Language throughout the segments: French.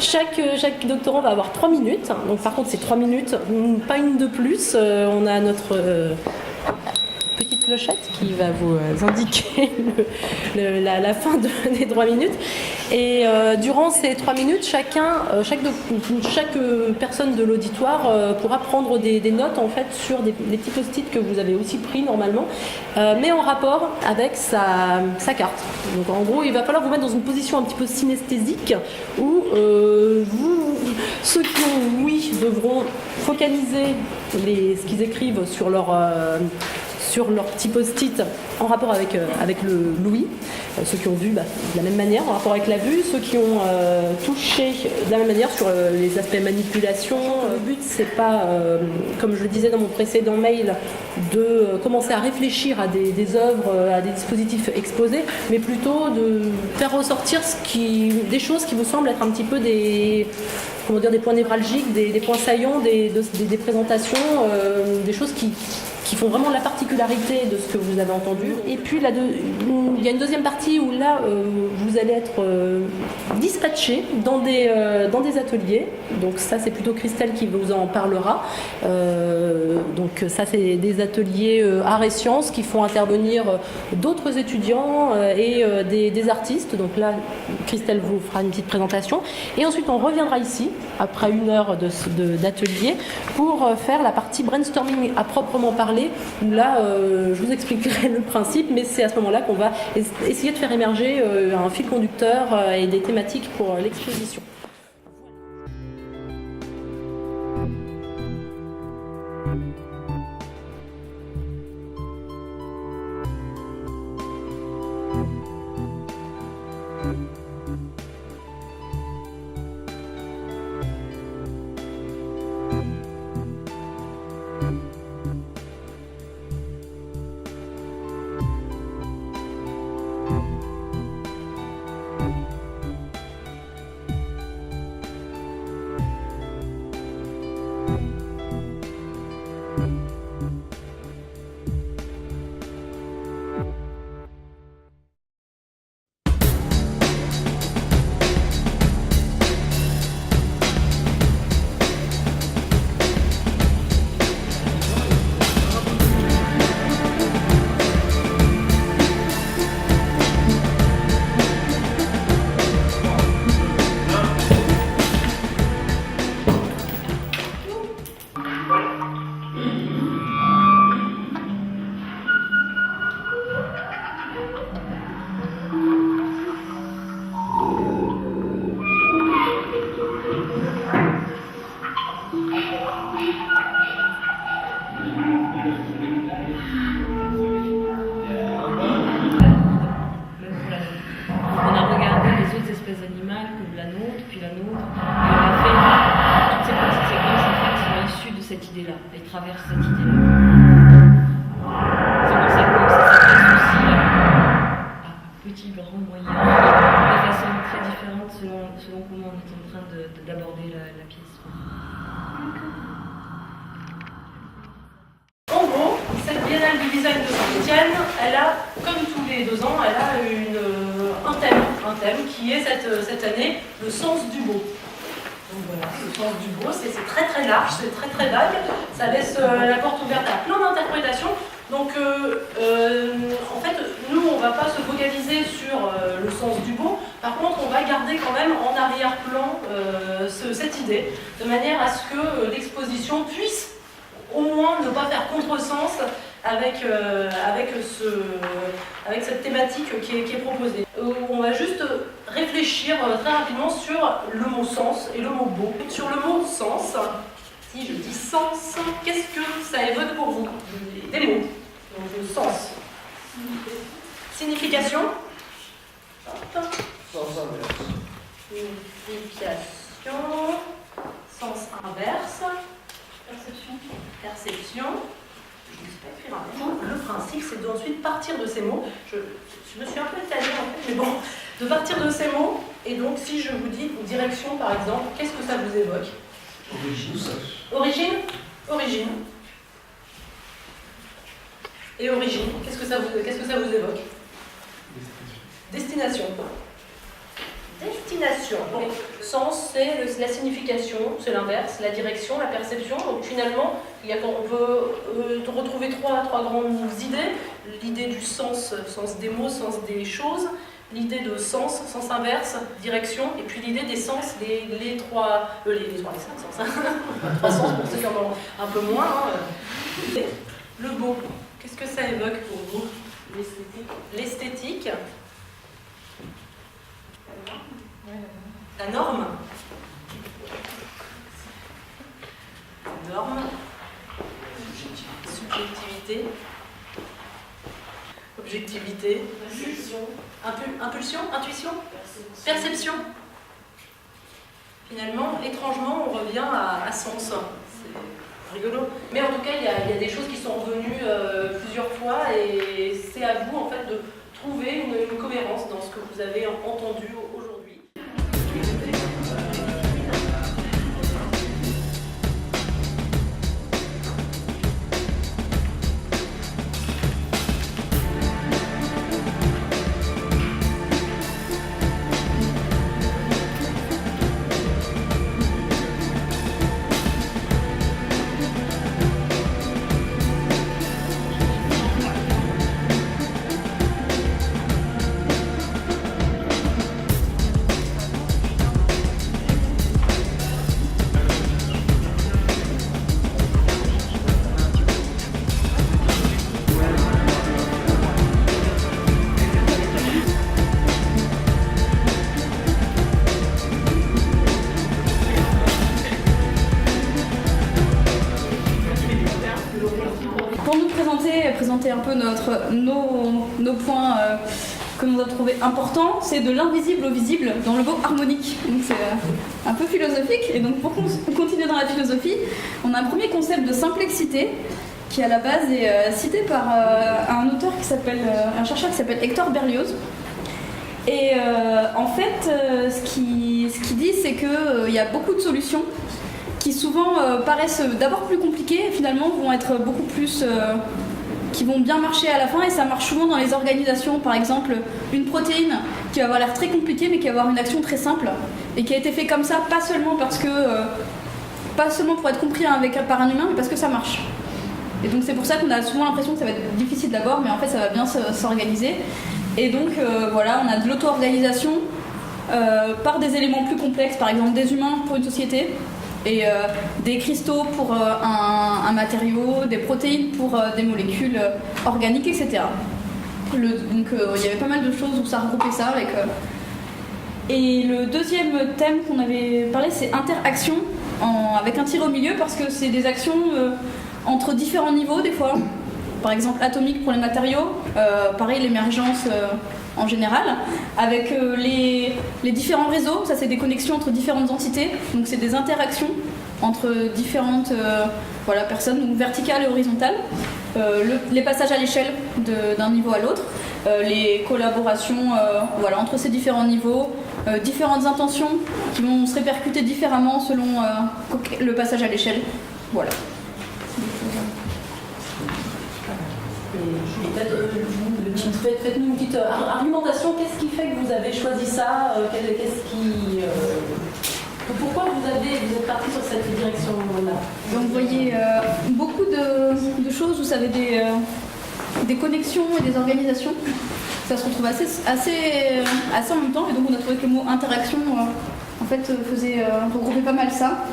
Chaque doctorant va avoir 3 minutes. Donc par contre, c'est 3 minutes, pas une de plus. On a notre petite clochette qui va vous indiquer la fin des 3 minutes. Et durant ces 3 minutes, chaque personne de l'auditoire pourra prendre des notes en fait sur des petits post-it que vous avez aussi pris normalement, mais en rapport avec sa carte. Donc en gros, il va falloir vous mettre dans une position un petit peu synesthésique où ceux qui ont oui devront focaliser ce qu'ils écrivent sur leur petit post-it en rapport avec le l'ouïe. Ceux qui ont vu de la même manière en rapport avec la vue, ceux qui ont touché de la même manière sur les aspects manipulation. Le but c'est pas, comme je le disais dans mon précédent mail, de commencer à réfléchir à des œuvres, à des dispositifs exposés, mais plutôt de faire ressortir des choses qui vous semblent être un petit peu des points névralgiques, des points saillants des présentations, des choses qui font vraiment la particularité de ce que vous avez entendu. Et puis il y a une deuxième partie où là vous allez être dispatché dans des ateliers. Donc ça c'est plutôt Christelle qui vous en parlera. Donc ça c'est des ateliers arts et sciences qui font intervenir d'autres étudiants et des artistes. Donc là Christelle vous fera une petite présentation. Et ensuite on reviendra ici après 1 heure d'atelier pour faire la partie brainstorming à proprement parler. Où là, je vous expliquerai le principe, mais c'est à ce moment-là qu'on va essayer de faire émerger un fil conducteur et des thématiques pour l'exposition. Traverse cette idée-là. C'est pour ça que ça s'adresse aussi à petit, grand, moyen, de façon très différente selon comment on est en train d'aborder la pièce. En gros, cette biennale du design de Saint-Étienne, elle a, comme tous les 2 ans, elle a un thème qui est cette année le sens du beau. Donc voilà, le sens du beau, c'est très très large, c'est très très vague, ça laisse la porte ouverte à plein d'interprétations. Donc en fait, nous on ne va pas se focaliser sur le sens du beau, par contre on va garder quand même en arrière-plan cette idée, de manière à ce que l'exposition puisse au moins ne pas faire contresens avec cette thématique qui est proposée. On va juste réfléchir très rapidement sur le mot sens et le mot beau. Sur le mot sens, si je dis sens, qu'est-ce que ça évoque pour vous? Des mots. Donc le sens. Signification. Sens inverse. Signification. Sens inverse. Perception. Perception. Je ne sais pas écrire un mot. Le principe, c'est d'ensuite partir de ces mots. Je me suis un peu étalée en fait, mais bon, de partir de ces mots. Et donc, si je vous dis direction, par exemple, qu'est-ce que ça vous évoque? Origine. Origine. Origine. Et origine, qu'est-ce que ça vous évoque? Destination. Destination. Donc, sens, c'est la signification, c'est l'inverse, la direction, la perception. Donc finalement, on peut retrouver trois grandes idées. L'idée du sens des mots, sens des choses. L'idée de sens inverse, direction. Et puis l'idée des sens, les cinq sens. Hein. Trois sens pour ceux qui en ont un peu moins. Hein. Le beau, qu'est-ce que ça évoque pour vous? L'esthétique. La norme. Norme. Subjectivité. Objectivité. Impulsion. Intuition. Perception. Finalement, étrangement, on revient à sens. C'est rigolo. Mais en tout cas, il y a des choses qui sont revenues plusieurs fois et c'est à vous en fait de trouver une cohérence dans ce que vous avez entendu aujourd'hui. Présenter un peu nos points que nous avons trouvé importants, c'est de l'invisible au visible dans le beau harmonique. Donc c'est un peu philosophique. Et donc pour continuer dans la philosophie, on a un premier concept de simplexité qui à la base est cité par un chercheur qui s'appelle Hector Berlioz. Et en fait, ce qu'il dit, c'est qu'il y a beaucoup de solutions qui souvent paraissent d'abord plus compliquées et finalement vont être beaucoup plus... qui vont bien marcher à la fin, et ça marche souvent dans les organisations. Par exemple, une protéine qui va avoir l'air très compliquée mais qui va avoir une action très simple et qui a été fait comme ça, pas seulement pour être compris par un humain, mais parce que ça marche. Et donc c'est pour ça qu'on a souvent l'impression que ça va être difficile d'abord, mais en fait ça va bien s'organiser. Et donc voilà, on a de l'auto-organisation par des éléments plus complexes, par exemple des humains pour une société, et des cristaux pour un matériau, des protéines pour des molécules organiques, etc. Donc il y avait pas mal de choses où ça regroupait ça avec... Et le deuxième thème qu'on avait parlé, c'est interaction, avec un tiré au milieu, parce que c'est des actions entre différents niveaux des fois. Par exemple atomique pour les matériaux, pareil l'émergence en général, avec les différents réseaux, ça c'est des connexions entre différentes entités, donc c'est des interactions entre différentes personnes, donc verticales et horizontales, les passages à l'échelle d'un niveau à l'autre, les collaborations entre ces différents niveaux, différentes intentions qui vont se répercuter différemment selon le passage à l'échelle. Voilà. Faites-nous une petite argumentation. Qu'est-ce qui fait que vous avez choisi ça? Pourquoi vous êtes parti sur cette direction-là? Donc vous voyez beaucoup de choses où ça avait des connexions et des organisations. Ça se retrouve assez en même temps, et donc on a trouvé que le mot interaction regroupait pas mal ça.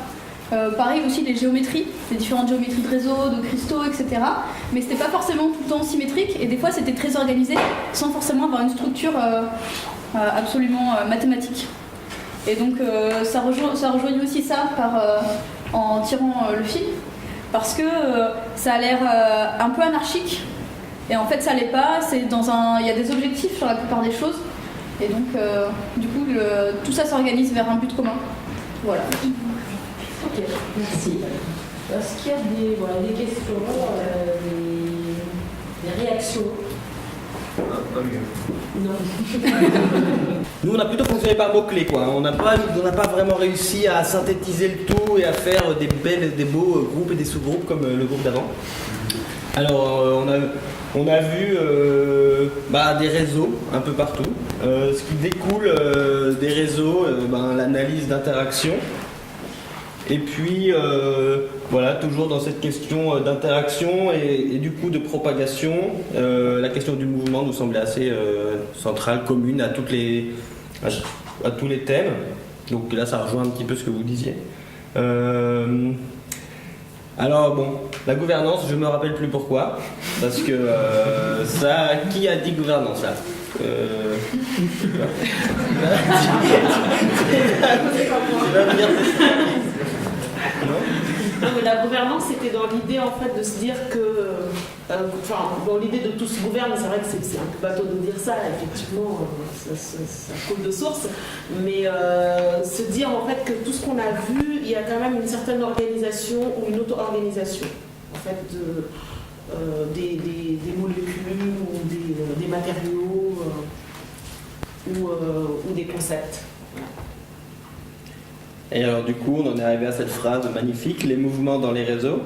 Pareil aussi les géométries, les différentes géométries de réseaux, de cristaux, etc. Mais c'était pas forcément tout le temps symétrique, et des fois c'était très organisé sans forcément avoir une structure absolument mathématique. Et donc ça rejoignait aussi ça en tirant le fil, parce que ça a l'air un peu anarchique, et en fait ça l'est pas. Il y a des objectifs sur la plupart des choses, et donc du coup tout ça s'organise vers un but commun. Voilà. Ok, merci. Est-ce qu'il y a des questions, des réactions? Pas mieux. Non. Nous, on a plutôt fonctionné par mots-clés, quoi. On n'a pas vraiment réussi à synthétiser le tout et à faire des beaux groupes et des sous-groupes comme le groupe d'avant. Alors, on a vu des réseaux un peu partout. Ce qui découle des réseaux, l'analyse d'interaction. Et puis, toujours dans cette question d'interaction et du coup de propagation, la question du mouvement nous semblait assez centrale, commune à tous les thèmes. Donc là, ça rejoint un petit peu ce que vous disiez. Alors la gouvernance, je me rappelle plus pourquoi, parce que qui a dit gouvernance là Non, mais la gouvernance, c'était dans l'idée en fait de se dire que, dans l'idée de tous gouvernent, c'est vrai que c'est un peu bateau de dire ça, effectivement, ça coule de source, mais se dire en fait que tout ce qu'on a vu, il y a quand même une certaine organisation ou une auto-organisation, en fait, des molécules ou des matériaux ou des concepts. Et alors du coup, on en est arrivé à cette phrase magnifique, les mouvements dans les réseaux,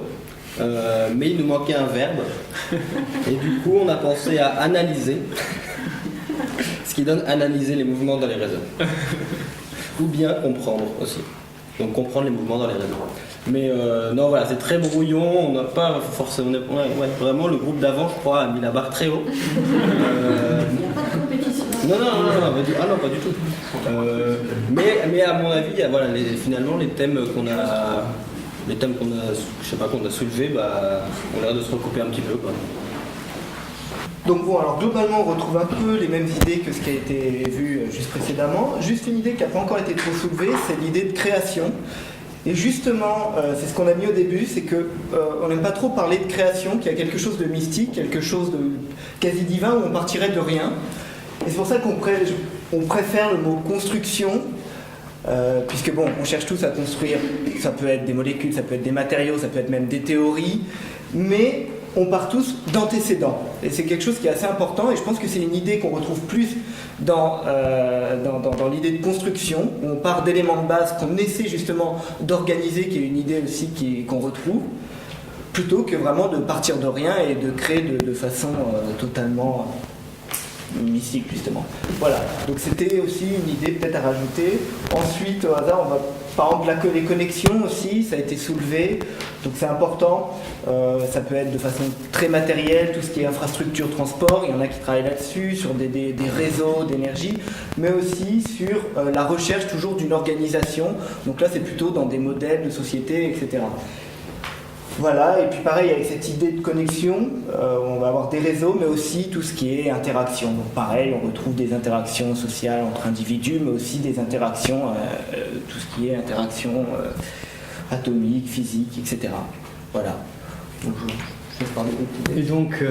mais il nous manquait un verbe. Et du coup, on a pensé à analyser, ce qui donne analyser les mouvements dans les réseaux. Ou bien comprendre aussi. Donc comprendre les mouvements dans les réseaux. Mais non, voilà, c'est très brouillon, on n'a pas forcément... vraiment, le groupe d'avant, je crois, a mis la barre très haut. Non, pas du tout. Mais à mon avis, finalement, les thèmes qu'on a soulevés, ont l'air de se recouper un petit peu, quoi. Donc bon, alors globalement, on retrouve un peu les mêmes idées que ce qui a été vu juste précédemment. Juste une idée qui n'a pas encore été trop soulevée, c'est l'idée de création. Et justement, c'est ce qu'on a mis au début, c'est que on n'aime pas trop parler de création, qu'il y a quelque chose de mystique, quelque chose de quasi divin où on partirait de rien. Et c'est pour ça qu'on préfère le mot construction, puisque on cherche tous à construire, ça peut être des molécules, ça peut être des matériaux, ça peut être même des théories, mais on part tous d'antécédents. Et c'est quelque chose qui est assez important, et je pense que c'est une idée qu'on retrouve plus dans l'idée de construction, où on part d'éléments de base qu'on essaie justement d'organiser, qui est une idée aussi qu'on retrouve, plutôt que vraiment de partir de rien et de créer de façon totalement... mystique justement. Voilà, donc c'était aussi une idée peut-être à rajouter. Ensuite, au hasard, on va par exemple les connexions aussi, ça a été soulevé, donc c'est important. Ça peut être de façon très matérielle, tout ce qui est infrastructure, transport, il y en a qui travaillent là-dessus, sur des réseaux d'énergie, mais aussi sur la recherche toujours d'une organisation. Donc là, c'est plutôt dans des modèles de société, etc. Voilà, et puis pareil avec cette idée de connexion, on va avoir des réseaux, mais aussi tout ce qui est interaction. Donc pareil, on retrouve des interactions sociales entre individus, mais aussi des interactions, tout ce qui est interaction atomique, physique, etc. Voilà. Donc, et donc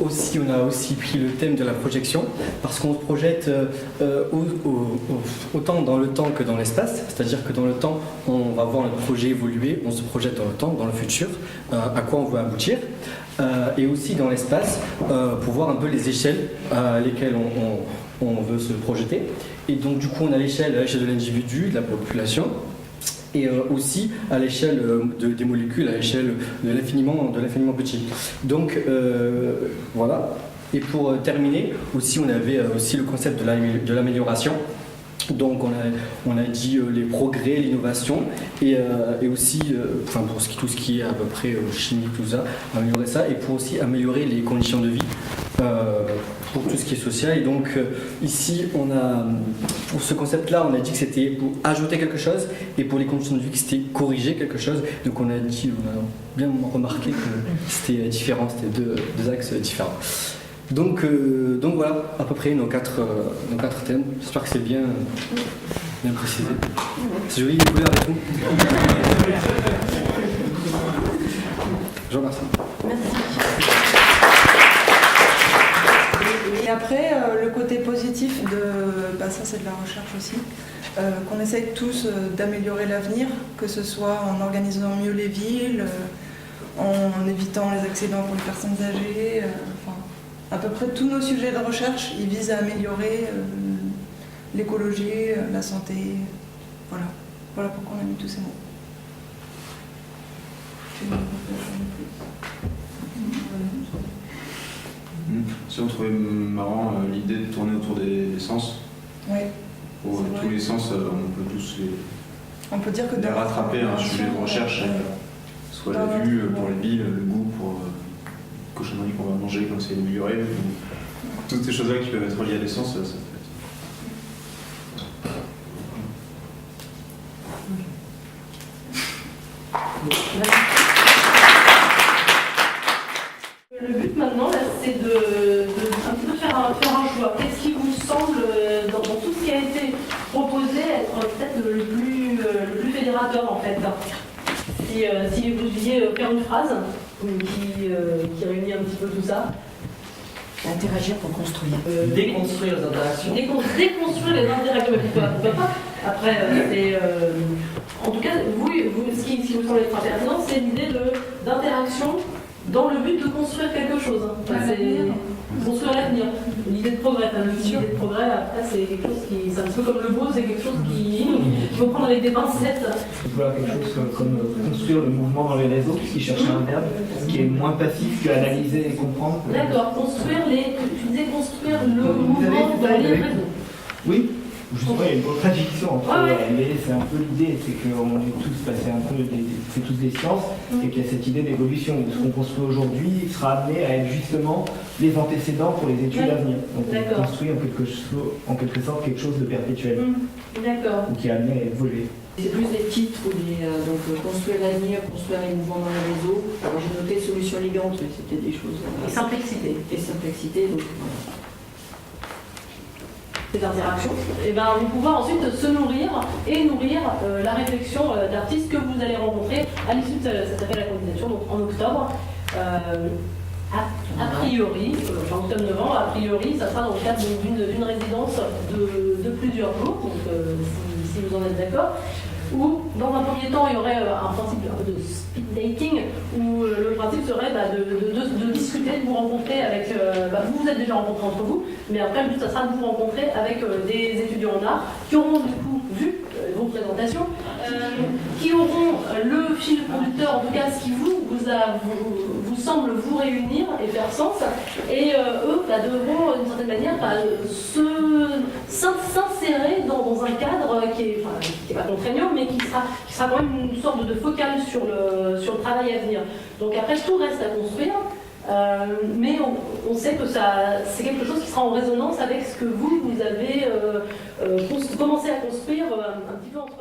aussi on a aussi pris le thème de la projection parce qu'on se projette autant dans le temps que dans l'espace, c'est-à-dire que dans le temps on va voir notre projet évoluer, on se projette dans le temps, dans le futur, à quoi on veut aboutir, et aussi dans l'espace pour voir un peu les échelles à lesquelles on veut se projeter. Et donc du coup on a l'échelle de l'individu, de la population, et aussi à l'échelle des molécules, à l'échelle de l'infiniment petit. Donc voilà. Et pour terminer, aussi on avait aussi le concept de l'amélioration. Donc on a dit les progrès, l'innovation et aussi pour tout ce qui est à peu près chimie, tout ça, améliorer ça, et pour aussi améliorer les conditions de vie pour tout ce qui est social. Et donc ici on a, pour ce concept là, on a dit que c'était pour ajouter quelque chose, et pour les conditions de vie que c'était corriger quelque chose. Donc on a bien remarqué que c'était différent, c'était deux axes différents. Donc voilà, à peu près nos quatre thèmes. J'espère que c'est bien précisé. C'est joli les couleurs et tout. Je vous remercie. Et après, le côté positif ça c'est de la recherche aussi, qu'on essaye tous d'améliorer l'avenir, que ce soit en organisant mieux les villes, en évitant les accidents pour les personnes âgées, à peu près tous nos sujets de recherche, ils visent à améliorer l'écologie, la santé. Voilà pourquoi on a mis tous ces mots. Si on trouvait marrant l'idée de tourner autour des sens. Oui. Pour C'est tous vrai. les sens, on peut tous On peut dire que les dans la rattraper, un sujet de recherche, soit la vue pour les billes, le goût pour cochonnerie qu'on va manger, qu'on essaie d'améliorer. Toutes ces choses-là qui peuvent être liées à l'essence, ça peut être. Le but maintenant, là, c'est de un petit peu faire un choix. Qu'est-ce qui vous semble, dans tout ce qui a été proposé, être peut-être le plus fédérateur en fait? Si vous deviez faire une phrase qui réunit un petit peu tout ça. Interagir pour construire. Déconstruire les interactions. Déconstruire les interactions, pourquoi pas. Après, en tout cas, ce qui vous semble être pertinent, c'est l'idée d'interaction dans le but de construire quelque chose. C'est construire l'avenir. L'idée de progrès. L'idée de progrès, après, c'est quelque chose c'est un petit peu comme le beau, c'est quelque chose qu'il faut prendre avec des pincettes. Voilà, quelque chose comme construire le mouvement dans les réseaux, qui cherche un verbe qui est moins passif que analyser et comprendre. D'accord, tu disais construire le mouvement dans les réseaux. Oui, justement, il y a une contradiction entre Ouais. mais c'est un peu l'idée, c'est qu'on est tous passés un peu, c'est tous des sciences, et qu'il y a cette idée d'évolution. Ce qu'on construit aujourd'hui sera amené à être justement les antécédents pour les études à venir. Donc on construit en quelque sorte quelque chose de perpétuel, D'accord. ou qui est amené à évoluer. C'est plus des titres ou donc construire l'avenir, construire les mouvements dans les réseaux. Alors j'ai noté solutions élégantes, mais c'était des choses. Et simplicité. Et simplicité, donc voilà. Ces interactions, et ben, vont pouvoir ensuite se nourrir et nourrir la réflexion d'artistes que vous allez rencontrer à l'issue de cette appel à candidature, donc en octobre. A priori, en octobre-novembre, a priori, ça sera dans le cadre d'une résidence de plusieurs jours, donc si vous en êtes d'accord, où dans un premier temps il y aurait un principe un peu de speed dating, où le principe serait de discuter, de vous rencontrer avec. Vous vous êtes déjà rencontrés entre vous, mais après le but ça sera de vous rencontrer avec des étudiants en art qui auront du coup vu vos présentations, qui auront le fil conducteur, en tout cas ce qui vous semble vous réunir et faire sens, et eux devront d'une certaine manière s'insérer dans un cadre qui est pas contraignant, mais qui sera quand même une sorte de focale sur le travail à venir. Donc après tout reste à construire. Mais on sait que c'est quelque chose qui sera en résonance avec ce que vous avez commencé à construire un petit peu entre